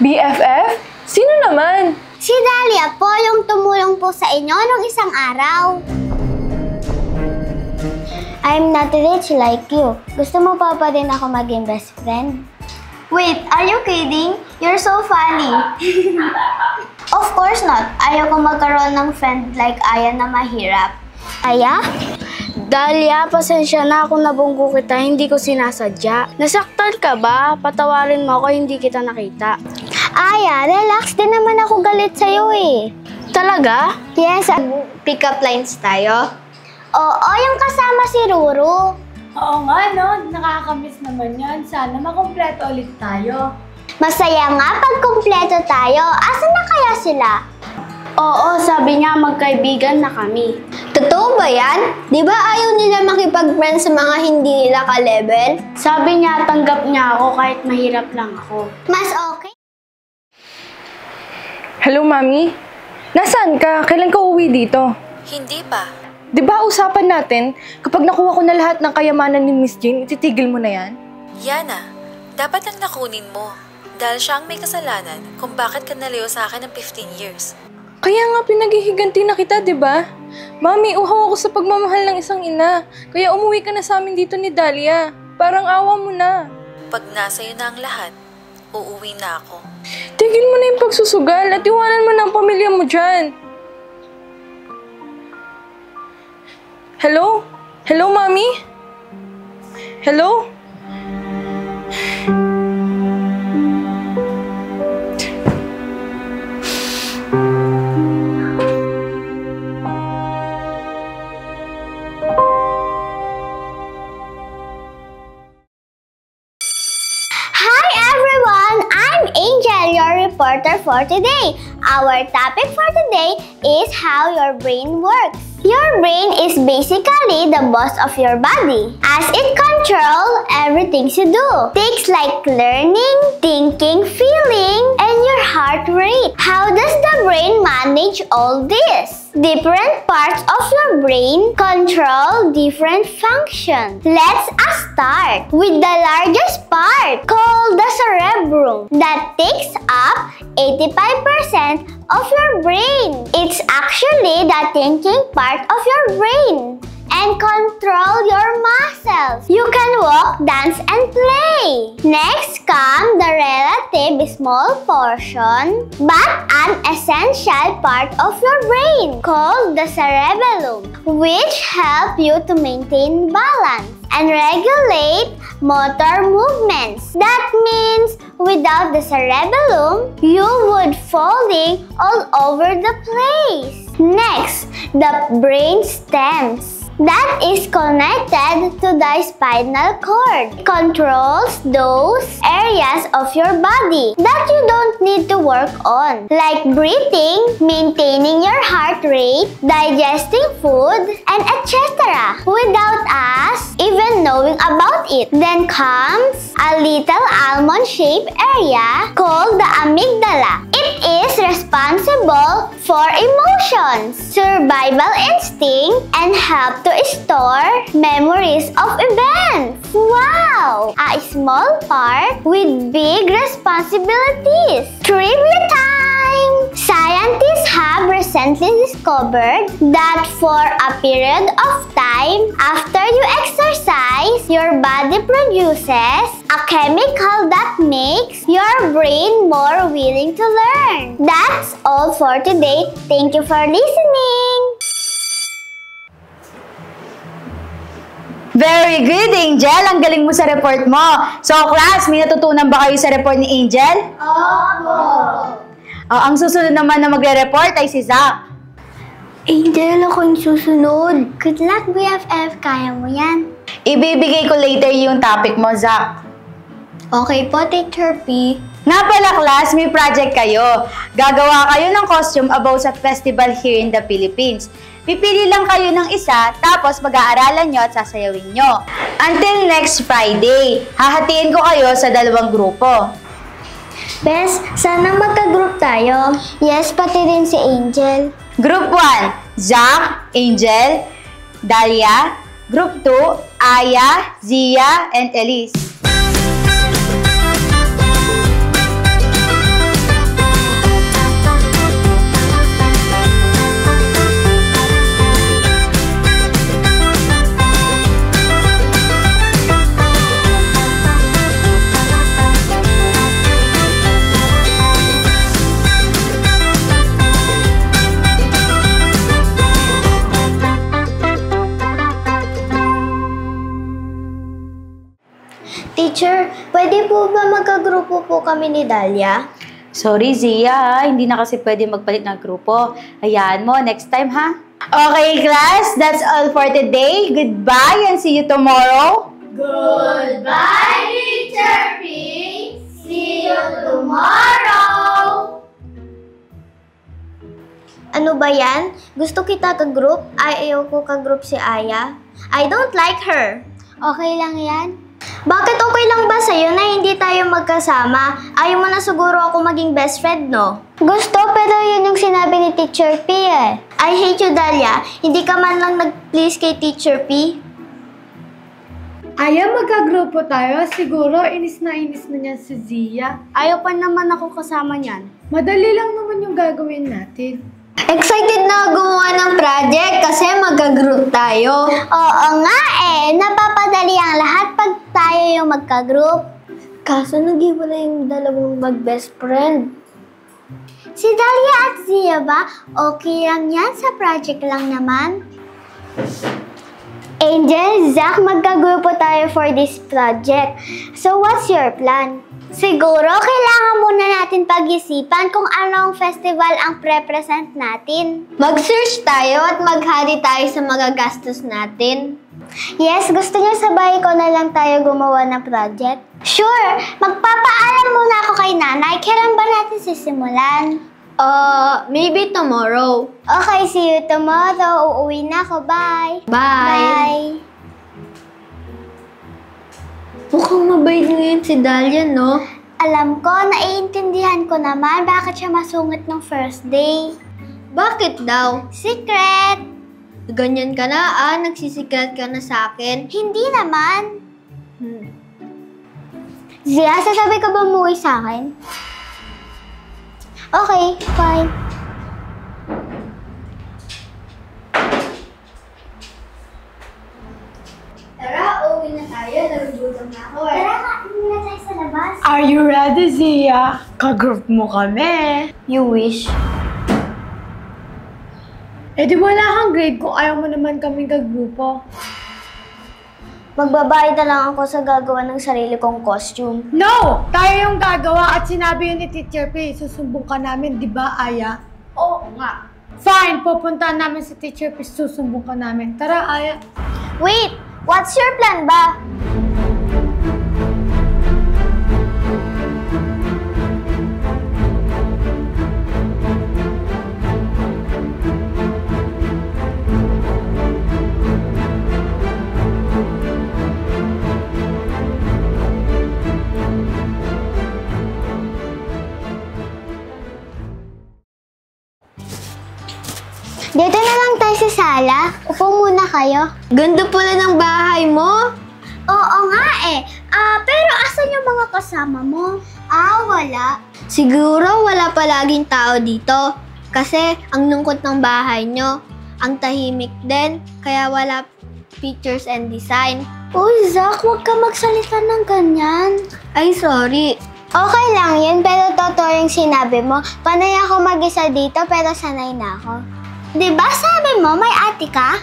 BFF? Sino naman? Si Dahlia po, yung tumulong po sa inyo nung isang araw. I'm not rich like you. Gusto mo pa din ako maging best friend? Wait, are you kidding? You're so funny. Of course not. Ayaw ko magkaroon ng friend like Aya na mahirap. Aya? Dahlia, pasensya na kung nabunggo kita, hindi ko sinasadya. Nasaktan ka ba? Patawarin mo ako, hindi kita nakita. Aya, relax din naman ako galit sa'yo eh. Talaga? Yes, pick-up lines tayo. Oo, yung kasama si Ruru. Oo nga, no? Nakakamiss naman yan. Sana makumpleto ulit tayo. Masaya nga pag kumpleto tayo. Asan na kaya sila? Oo, sabi niya magkaibigan na kami. Totoo ba yan? Di ba ayaw nila makipag-friend sa mga hindi nila ka-level? Sabi niya tanggap niya ako kahit mahirap lang ako. Mas okay? Hello, Mami? Nasaan ka? Kailan ka uwi dito? Hindi pa. Di ba usapan natin, kapag nakuha ko na lahat ng kayamanan ni Miss Jane, ititigil mo na yan? Yana, dapat lang nakunin mo. Dahil siya ang may kasalanan kung bakit ka nalayo sa akin ng 15 years. Kaya nga pinaghihiganti na kita, di ba? Mami, uhaw ako sa pagmamahal ng isang ina. Kaya umuwi ka na sa amin dito ni Dahlia. Parang awa mo na. Pag nasa iyo na ang lahat, uuwi na ako. Tigil mo na yung pagsusugal at iwanan mo na ang pamilya mo dyan. Hello? Hello, Mami? Hello? Hi everyone! I'm Angel, your reporter for today. Our topic for today is how your brain works. Your brain is basically the boss of your body, as it controls everything you do. Things like learning, thinking, feeling, and your heart rate. How does the brain manage all this? Different parts of your brain control different functions. Let's start with the largest part, called the cerebrum, that takes up 85% of your brain. It's actually the thinking part of your brain and control your muscles. You can walk, dance, and play. Next comes the relative small portion but an essential part of your brain called the cerebellum, which help you to maintain balance and regulate motor movements. That means without the cerebellum, you would falling all over the place. Next, the brain stems. That is connected to the spinal cord. It controls those areas of your body that you don't need to work on, like breathing, maintaining your heart rate, digesting food, and etc. Without us even knowing about it. Then comes a little almond-shaped area called the amygdala. It is responsible for emotions, survival instinct, and help to store memories of events. Wow! A small part with big responsibilities. Trivia time! Scientists have recently discovered that for a period of time after you exercise, your body produces a chemical that makes your brain more willing to learn. That's all for today. Thank you for listening. Very good, Angel! Ang galing mo sa report mo. So, class, may natutunan ba kayo sa report ni Angel? Opo! Ang susunod naman na magre-report ay si Zach. Angel, ako yung susunod. Good luck, BFF. Kaya mo yan. Ibibigay ko later yung topic mo, Zach. Okay po, Teacher P. Nga pala, class, may project kayo. Gagawa kayo ng costume about sa festival here in the Philippines. Pipili lang kayo ng isa, tapos mag-aaralan nyo at sasayawin nyo. Until next Friday, hahatiin ko kayo sa 2 grupo. Bes, sana magka-group tayo. Yes, pati din si Angel. Group 1, Zach, Angel, Dahlia. Group 2, Aya, Zia, and Elise. Teacher, pwede po ba magkagrupo po kami ni Dahlia? Sorry, Zia, hindi na kasi pwede magpalit ng grupo. Hayaan mo, next time ha? Okay, class, that's all for today. Goodbye and see you tomorrow. Goodbye, Teacher P! See you tomorrow! Ano ba yan? Gusto kita ka-group? Ayaw ko ka-group si Aya. I don't like her. Okay lang yan? Bakit okay lang ba sa'yo na hindi tayo magkasama? Ayaw mo na siguro ako maging best friend, no? Gusto, pero yun yung sinabi ni Teacher P eh. I hate you, Dahlia. Hindi ka man lang nag-please kay Teacher P. Aya, magkagrupo tayo. Siguro, inis na niya si Zia. Ayaw pa naman ako kasama niyan. Madali lang naman yung gagawin natin. Excited na gumawa ng project kasi magka-group tayo. Oo nga eh, napapadali ang lahat pag tayo yung magka-group. Kaso nag-iwala yung dalawang mag-best friend. Si Dahlia at Zia ba? Okay lang yan, sa project lang naman. Angel, Zach, magka-grupo tayo for this project. So what's your plan? Siguro, kailangan muna natin pag-isipan kung anong festival ang pre-present natin. Mag-search tayo at maghari tayo sa magagastos natin. Yes, gusto niyo sabay ko na lang tayo gumawa ng project? Sure! Magpapaalam muna ako kay nanay. Kailan ba natin sisimulan? Maybe tomorrow. Okay, see you tomorrow. Uuwi na ako. Bye! Bye! Mukhang mabait ngayon si Dahlia, no? Alam ko, naiintindihan ko naman bakit siya masungit ng first day. Bakit daw? Secret! Ganyan ka na, nagsisikret ka na sa akin. Hindi naman. Zia, sasabi ka ba umuwi sa akin? Okay, fine. Tara, uwi na tayo. Nagugutom na ako eh. Tara, kain na tayo sa labas. Are you ready, Zia? Ka-group mo kami. You wish. Eh di wala kang grade kung ayaw mo naman kaming kagrupo. Magbabayad na lang ako sa gagawa ng sarili kong costume. No! Tayo yung gagawa at sinabi yun ni Teacher P. Susumbong ka namin, di ba, Aya? Oo nga. Fine, pupuntahan namin si Teacher P. Susumbong ka namin. Tara, Aya. Wait! What's your plan ba? Dito na lang tayo sa sala. Upo muna kayo. Ganda pala ng bahay mo. Oo nga eh. Pero asan yung mga kasama mo? Wala. Siguro wala palaging tao dito. Kasi ang lungkot ng bahay nyo. Ang tahimik din. Kaya wala pictures and design. Uy, Zach, huwag ka magsalita ng ganyan. Ay, sorry. Okay lang yun, pero totoo yung sinabi mo. Panay ako mag-isa dito, pero sanay na ako. Diba sabi mo may ate ka?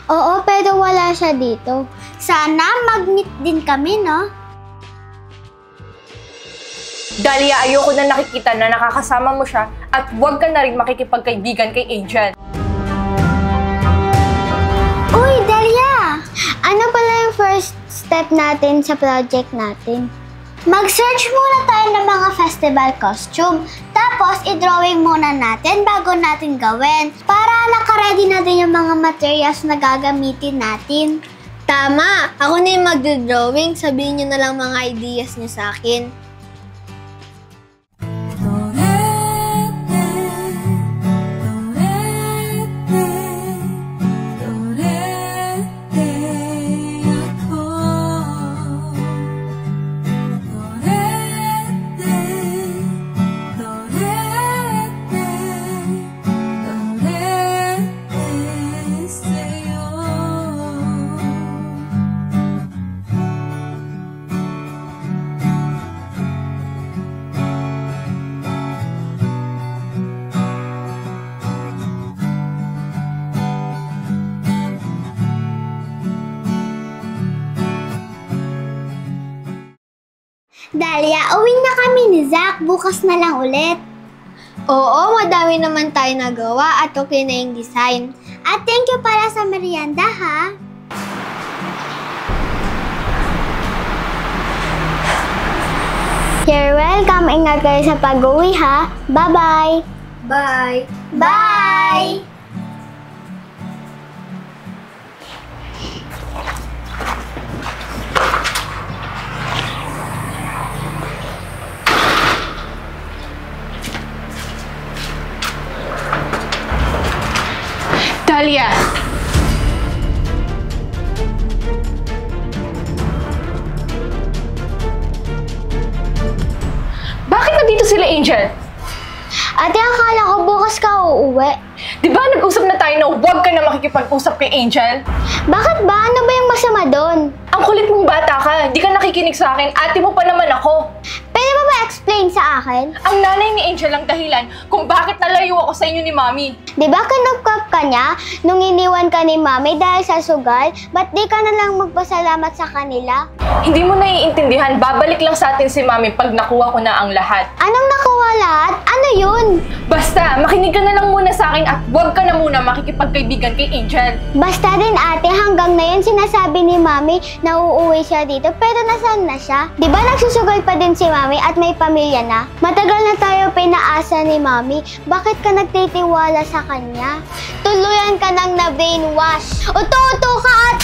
Oo, pero wala siya dito. Sana mag-meet din kami, no? Dahlia, ayoko na nakikita na nakakasama mo siya at huwag ka na rin makikipagkaibigan kay Angel. Uy, Dahlia! Ano pala yung first step natin sa project natin? Mag-search muna tayo ng mga festival costume. Tapos, i-drawing muna natin bago natin gawin. Para naka-ready na din yung mga materials na gagamitin natin. Tama! Ako na yung mag-drawing. Sabihin nyo na lang mga ideas nyo sa akin. Dahlia, uwi na kami ni Zach. Bukas na lang ulit. Oo, madami naman tayo nagawa at okay na yung design. At thank you para sa merienda, ha? You're welcome. Ingat kayo sa pag-uwi, ha? Bye-bye! Bye! Bye! Dahlia! Bakit nandito sila, Angel? Ate, akala ko bukas ka uuwi. Di ba nag-usap na tayo na huwag ka na makikipag-usap kay Angel? Bakit ba? Ano ba yung masama doon? Ang kulit mong bata ka, di ka nakikinig sa akin, ate mo pa naman ako. Pwede mo ba explain sa akin? Ang nanay ni Angel ang dahilan kung bakit nalayo ako sa inyo ni Mami. Di ba kinupkap ka niya nung iniwan ka ni Mami dahil sa sugal? Ba't di ka na lang magpasalamat sa kanila? Hindi mo naiintindihan, babalik lang sa atin si Mami pag nakuha ko na ang lahat. Anong nakuha lahat? Ano yun? Basta, makinig ka na lang muna sa akin at huwag ka na muna makikipagkaibigan kay Angel. Basta din ate, hanggang ngayon sinasabi ni Mami na uuwi siya dito, pero nasaan na siya? Di ba nagsusugal pa din si Mami at may pamilya na? Matagal na tayo pinaasa ni Mami, bakit ka nagtitiwala sa kanya? Tuluyan ka nang na-brainwash. Uto-uto ka at